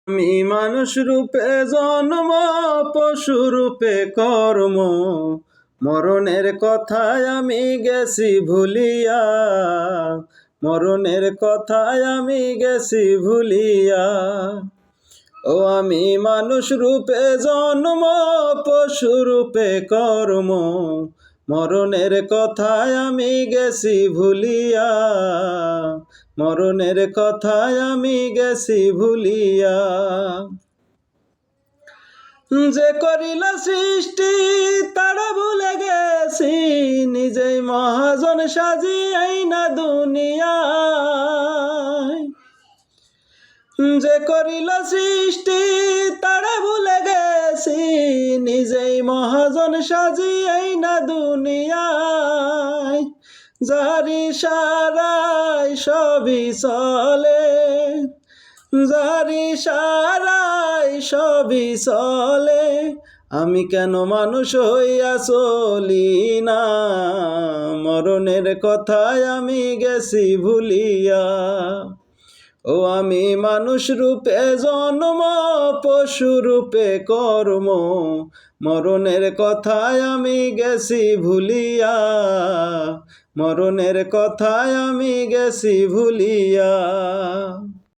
আমি মানুষ রূপে জন্ম, পশু রূপে কর্ম, মরণের কথায় আমি গেছি ভুলিয়া, মরণের কথায় আমি গেছি ভুলিয়া। ও আমি মানুষ রূপে জন্ম, পশু রূপে কর্ম, মরণের কথায় আমি গেছি ভুলিয়া, মরণের কথায় আমি গেছি ভুলিয়া। যে করিল সৃষ্টি তারা ভুলে গেছি, নিজেই মহাজন সাজিয়াই না দুনিয়ায়। যে করিল সৃষ্টি তারা ভুলে গেছি, নিজেই মহাজন সাজিয়াই না দুনিয়ায়। যার ইশারায় সবই চলে, যার ইশারায় সবই চলে, আমি কেন মানুষ হইয়া চলি না, মরণের কথায় আমি গেছি ভুলিয়া। ও আমি মানুষ রূপে জন্ম, পশু রূপে কর্ম, মরণের কথায় আমি গেছি ভুলিয়া, মরণের কথায় আমি গেছি ভুলিয়া।